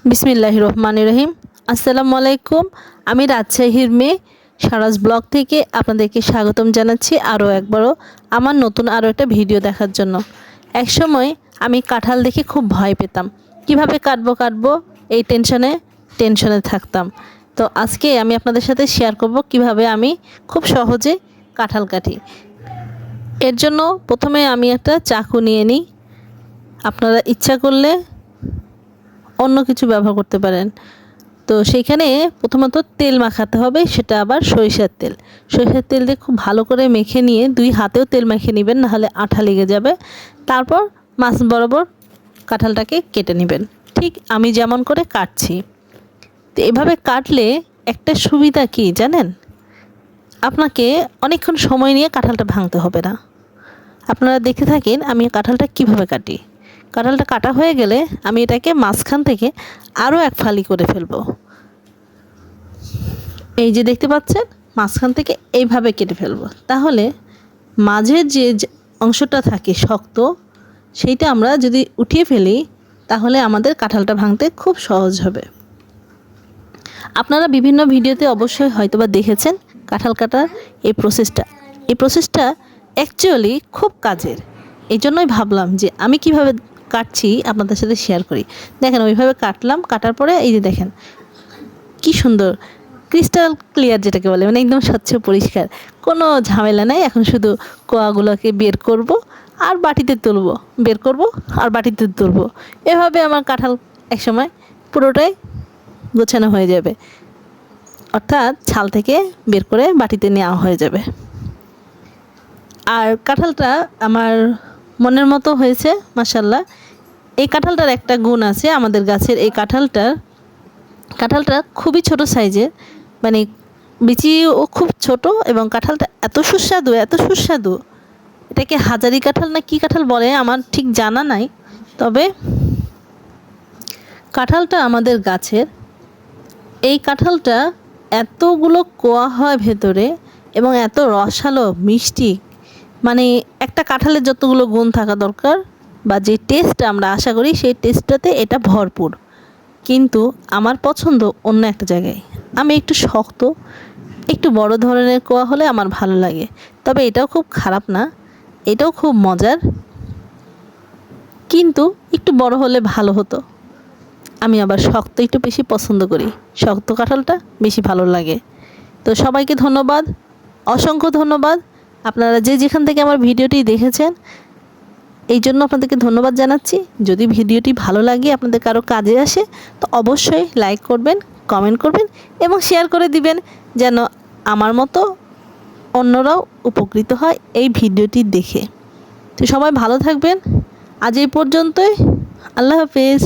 বিসমিল্লাহির রহমানির রহিম। আসসালামু আলাইকুম। আমি রাজশাহীর মেয়ে সারাজ ব্লগ থেকে আপনাদেরকে স্বাগতম জানাচ্ছি আরও একবারও আমার নতুন আরও একটা ভিডিও দেখার জন্য। একসময় আমি কাঁঠাল দেখে খুব ভয় পেতাম, কিভাবে কাটবো এই টেনশনে থাকতাম। তো আজকে আমি আপনাদের সাথে শেয়ার করব কিভাবে আমি খুব সহজে কাঁঠাল কাটি। এর জন্য প্রথমে আমি একটা চাকু নিয়ে নিই। আপনারা ইচ্ছা করলে অন্য কিছু ব্যবহার করতে পারেন। তো সেইখানে প্রথমত তেল মাখাতে হবে, সেটা আবার সরিষার তেল। সরিষার তেল দিয়ে খুব ভালো করে মেখে নিয়ে দুই হাতেও তেল মেখে নেবেন, নাহলে আঠা লেগে যাবে। তারপর মাছ বরাবর কাঁঠালটাকে কেটে নেবেন, ঠিক আমি যেমন করে কাটছি। তো এভাবে কাটলে একটা সুবিধা কি জানেন, আপনাকে অনেকক্ষণ সময় নিয়ে কাঁঠালটা ভাঙতে হবে না। আপনারা দেখে থাকেন আমি কাঁঠালটা কিভাবে কাটি। কাঁঠালটা কাটা হয়ে গেলে আমি এটাকে মাঝখান থেকে আরও এক ফালি করে ফেলবো। এই যে দেখতে পাচ্ছেন, মাঝখান থেকে এইভাবে কেটে ফেলবো। তাহলে মাঝের যে অংশটা থাকে শক্ত, সেইটা আমরা যদি উঠিয়ে ফেলি তাহলে আমাদের কাঁঠালটা ভাঙতে খুব সহজ হবে। আপনারা বিভিন্ন ভিডিওতে অবশ্যই হয়তোবা দেখেছেন কাঁঠাল কাটার এই প্রসেসটা অ্যাকচুয়ালি খুব কাজের। এই জন্যই ভাবলাম যে আমি কিভাবে কাটছি আপনাদের সাথে শেয়ার করি। দেখেন ওইভাবে কাটলাম, কাটার পরে এই যে দেখেন কি সুন্দর ক্রিস্টাল ক্লিয়ার, যেটাকে বলে মানে একদম স্বচ্ছ পরিষ্কার, কোনো ঝামেলা নাই। এখন শুধু কোয়াগুলোকে বের করব আর বাটিতে তুলবো, বের করব আর বাটিতে তুলবো। এভাবে আমার কাঁঠাল একসময় পুরোটাই গোছানো হয়ে যাবে, অর্থাৎ ছাল থেকে বের করে বাটিতে নেওয়া হয়ে যাবে। আর কাঁঠালটা আমার মনের মতো হয়েছে মাশাআল্লাহ। এই কাঁঠালটার একটা গুণ আছে, আমাদের গাছের এই কাঁঠালটা খুবই ছোট সাইজের, মানে বিচিও খুব ছোট এবং কাঁঠালটা এত সুস্বাদু। এটাকে হাজারি কাঁঠাল না কি কাঁঠাল বলে আমার ঠিক জানা নাই, তবে কাঁঠালটা আমাদের গাছের, এই কাঁঠালটা এতগুলো কোয়া হয় ভেতরে এবং এত রসালো মিষ্টি, মানে একটা কাঁঠালের যতগুলো গুণ থাকা দরকার বা যে টেস্ট আমরা আশা করি সেই টেস্টটাতে এটা ভরপুর। কিন্তু আমার পছন্দ অন্য একটা জায়গায়। আমি একটু শক্ত, একটু বড় ধরনের কোয়া হলে আমার ভালো লাগে। তবে এটাও খুব খারাপ না, এটাও খুব মজার, কিন্তু একটু বড় হলে ভালো হতো। আমি আবার শক্ত একটু বেশি পছন্দ করি, শক্ত কাঁঠালটা বেশি ভালো লাগে। তো সবাইকে ধন্যবাদ, অসংখ্য ধন্যবাদ। আপনারা যে যেখান থেকে আমার ভিডিওটি দেখেছেন এই জন্য আপনাদেরকে ধন্যবাদ জানাচ্ছি। যদি ভিডিওটি ভালো লাগে, আপনাদের কারো কাজে আসে, তো অবশ্যই লাইক করবেন, কমেন্ট করবেন এবং শেয়ার করে দিবেন, যেন আমার মতো অন্যরাও উপকৃত হয় এই ভিডিওটি দেখে। তো সবাই ভালো থাকবেন। আজ এই পর্যন্তই। আল্লাহ হাফেজ।